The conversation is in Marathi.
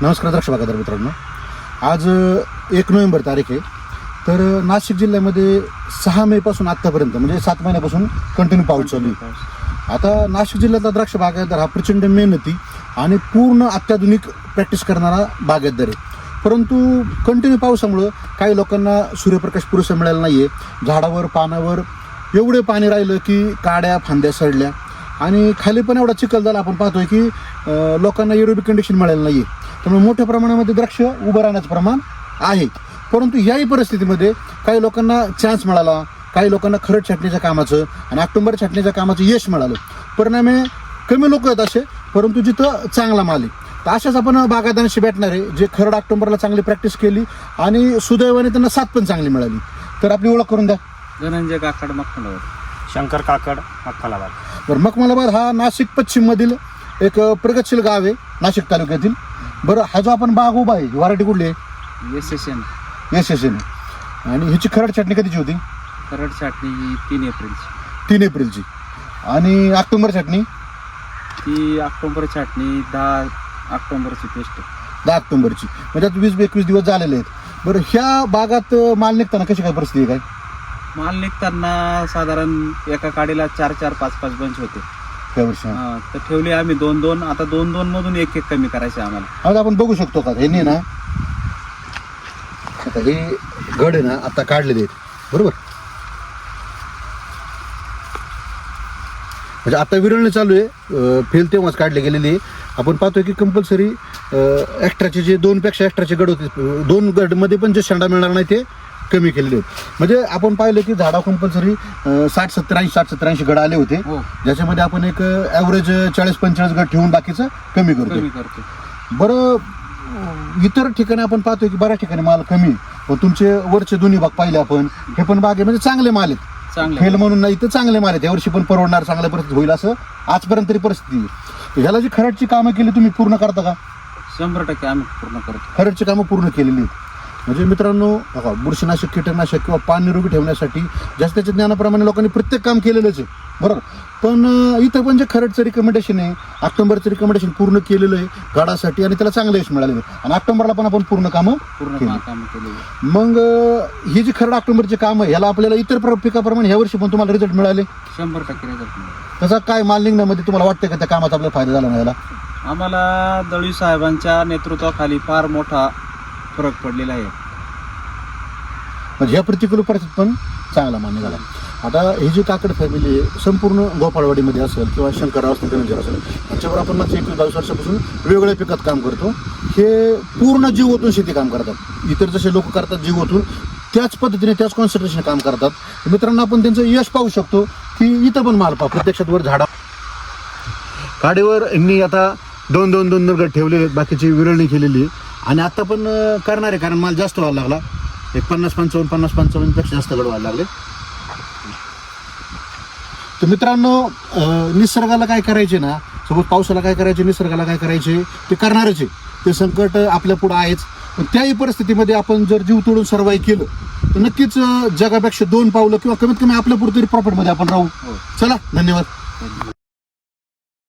नमस्कार द्राक्ष बागायतदार मित्रांनो, आज 1 नोव्हेंबर तारीख आहे. तर नाशिक जिल्ह्यामध्ये 6 मे पासून आत्तापर्यंत म्हणजे 7 महिन्यापासून कंटिन्यू पाऊस चालू आहे. आता नाशिक जिल्ह्यातला द्राक्ष बागायतदार हा प्रचंड मेहनती आणि पूर्ण अत्याधुनिक प्रॅक्टिस करणारा बागायतदार आहे. परंतु कंटिन्यू पावसामुळं काही लोकांना सूर्यप्रकाश पुरेसा मिळाला नाही आहे. झाडावर पानावर एवढे पाणी राहिलं की काड्या फांद्या सडल्या आणि खाली पण एवढा चिखल झाला. आपण पाहतोय की लोकांना एरोबिक कंडिशन मिळालं नाही आहे. त्यामुळे मोठ्या प्रमाणामध्ये द्राक्ष उभं राहण्याचं प्रमाण आहे. परंतु याही परिस्थितीमध्ये काही लोकांना चान्स मिळाला, काही लोकांना खरड छाटणीच्या कामाचं आणि ऑक्टोबर छाटणीच्या कामाचं यश मिळालं. परिणामी कमी लोक आहेत असे, परंतु जिथं चांगला माल आहे. तर अशाच आपण बागायतदारांशी भेटणार आहे जे खरड ऑक्टोबरला चांगली प्रॅक्टिस केली आणि सुदैवाने त्यांना साथ पण चांगली मिळाली. तर आपली ओळख करून द्या. धनंजय काकड मखमलाबाद. शंकर काकड मखमलाबाद. बरं, मखमलाबाद हा नाशिक पश्चिममधील एक प्रगतशील गाव आहे नाशिक तालुक्यातील. बरं, हा जो आपण बाग उभा आहे व्हरायटी कुठली आहे? SSN. आणि ह्याची खरड छाटणी कधीची होती? खरड छाटणी 3 एप्रिलची. 3 एप्रिलची. आणि ऑक्टोबर छाटणी? ती ऑक्टोबर छाटणी 10 ऑक्टोबरची पेस्ट. 10 ऑक्टोबरची. म्हणजे आता 20-21 दिवस झालेले आहेत. बरं, ह्या बागात माल निघताना कशी काय परिस्थिती आहे? काय माल निघताना साधारण एका काडीला 4-4, 5-5 बंच होते त्या वर्षी? तर ठेवले आम्ही 2-2. आता 2-2 मधून 1-1 कमी करायचे आम्हाला. आता आपण बघू शकतो का? हे ना आता हे घड आहे ना आता काढलेले आहेत, बरोबर? म्हणजे आता विरळणं चालू आहे. फेल तेव्हाच काढले गेलेले आहे. आपण पाहतोय की कंपल्सरी एक्स्ट्राचे जे 2पेक्षा एक्स्ट्राचे गड होते, 2 गडमध्ये पण जे शेंडा मिळणार नाही ते कमी केलेले होते. म्हणजे आपण पाहिलं की झाडा कंपल्सरी 60-70-80 गड आले होते, ज्याच्यामध्ये आपण एक ॲव्हरेज 40-45 गड ठेवून बाकीचं कमी करतो. बरं, इतर ठिकाणी आपण पाहतोय की बऱ्याच ठिकाणी माल कमी. तुमचे वरचे दोन्ही भाग पाहिले आपण, हे पण बागे म्हणजे चांगले माल आहेत. फेल म्हणून नाही तर चांगले माल आहेत. यावर्षी पण परवडणार, चांगल्या परिस्थिती होईल असं आजपर्यंत तरी परिस्थिती आहे. ह्याला जी खरडची कामं केली तुम्ही पूर्ण करता का? 100% आम्ही पूर्ण करतो. खरडची कामं पूर्ण केलेली आहेत. म्हणजे मित्रांनो, बघा, बुरशीनाशक, कीटकनाशक किंवा पान निरोगी ठेवण्यासाठी जास्तीच्या ज्ञानाप्रमाणे लोकांनी प्रत्येक काम केलेलंच आहे, बरोबर. पण इथं पण जे खरडचं रिकमेंडेशन आहे, ऑक्टोबरचं रिकमेंडेशन पूर्ण केलेलं आहे गाडासाठी आणि त्याला चांगलं यश मिळालेलं आहे. आणि ऑक्टोबरला पण आपण पूर्ण कामं केली. मग ही जी खरड ऑक्टोबरचे काम आहे ह्याला आपल्याला इतर पिकाप्रमाणे ह्या वर्षी पण तुम्हाला रिझल्ट मिळाले? 100% रिझल्ट. त्याचा काय माल निघण्यामध्ये तुम्हाला वाटतं का त्या कामाचा आपल्याला फायदा झाला नाही? याला आम्हाला दळवी साहेबांच्या नेतृत्वाखाली फार मोठा फरक पडलेला आहे. म्हणजे ह्या प्रतिकूल परिस्थितीत पण चांगला मान्य झाला. आता ही जी काकड फॅमिली आहे संपूर्ण गोपाळवाडीमध्ये असेल किंवा शंकरराव असेल, धनंजय असेल, यांच्यावर आपण मागच्या 21-22 वर्षापासून वेगवेगळ्या पिकात काम करतो. हे पूर्ण जीव ओतून शेती काम करतात. इतर जसे लोक करतात जीव ओतून, त्याच पद्धतीने त्याच कॉन्सन्ट्रेशन काम करतात. मित्रांनो, आपण त्यांचं यश पाहू शकतो की इथं पण माल पहा प्रत्यक्षात वर झाडा काडीवर यांनी आता 2-2 गट ठेवलेले आहेत, बाकीची विरळणी केलेली आहे. आणि आता पण करणार आहे, कारण माल जास्त व्हायला लागला. एक 50-55 पेक्षा जास्त गड व्हायला लागले. तर मित्रांनो, निसर्गाला काय करायचे ना, सपोज पावसाला काय करायचे, निसर्गाला काय करायचे ते करणारच आहे. ते संकट आपल्या पुढं आहेच. पण त्याही परिस्थितीमध्ये आपण जर जीव तोडून सर्वाईव्ह केलं तर नक्कीच जगापेक्षा 2 पावलं किंवा कमीत कमी आपल्या पुढे तरी प्रॉफिटमध्ये आपण राहू. चला, धन्यवाद.